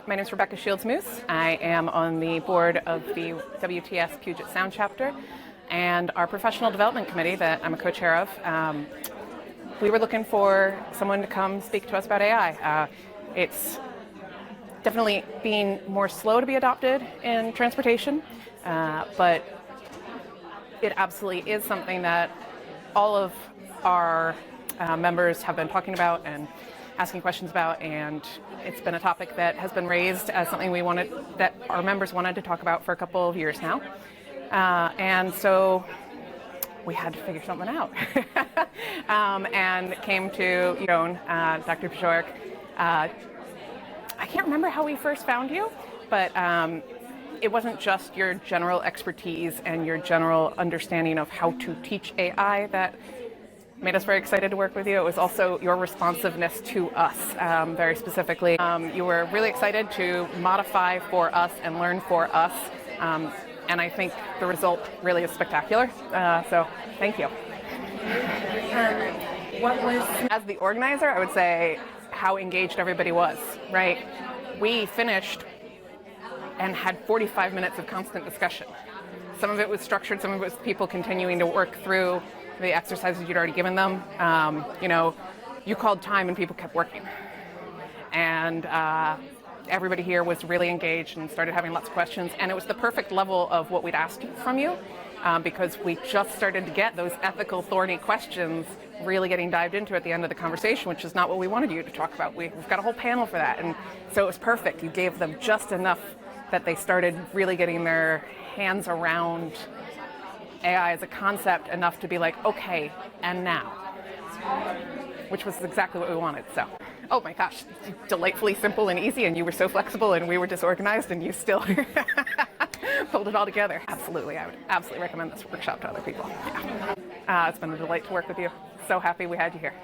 My name is Rebecca Shields-Moose. I am on the board of the WTS Puget Sound chapter and our professional development committee that I'm a co-chair of. We were looking for someone to come speak to us about AI. It's definitely being more slow to be adopted in transportation, but it absolutely is something that all of our members have been talking about and asking questions about, and it's been a topic that has been raised as something that our members wanted to talk about for a couple of years now. And so we had to figure something out and came to Joan, Dr. Bajorek. I can't remember how we first found you, but it wasn't just your general expertise and your general understanding of how to teach AI that made us very excited to work with you. It was also your responsiveness to us, very specifically. You were really excited to modify for us and learn for us, and I think the result really is spectacular. So thank you. As the organizer, I would say how engaged everybody was, right? We finished and had 45 minutes of constant discussion. Some of it was structured, some of it was people continuing to work through the exercises you'd already given them. You called time and people kept working. And everybody here was really engaged and started having lots of questions. And it was the perfect level of what we'd asked from you, because we just started to get those ethical, thorny questions really getting dived into at the end of the conversation, which is not what we wanted you to talk about. We've got a whole panel for that. And so it was perfect. You gave them just enough that they started really getting their hands around AI as a concept enough to be like, okay, and now, which was exactly what we wanted. So, oh my gosh, delightfully simple and easy, and you were so flexible, and we were disorganized, and you still pulled it all together. Absolutely, I would absolutely recommend this workshop to other people. Yeah. It's been a delight to work with you. So happy we had you here.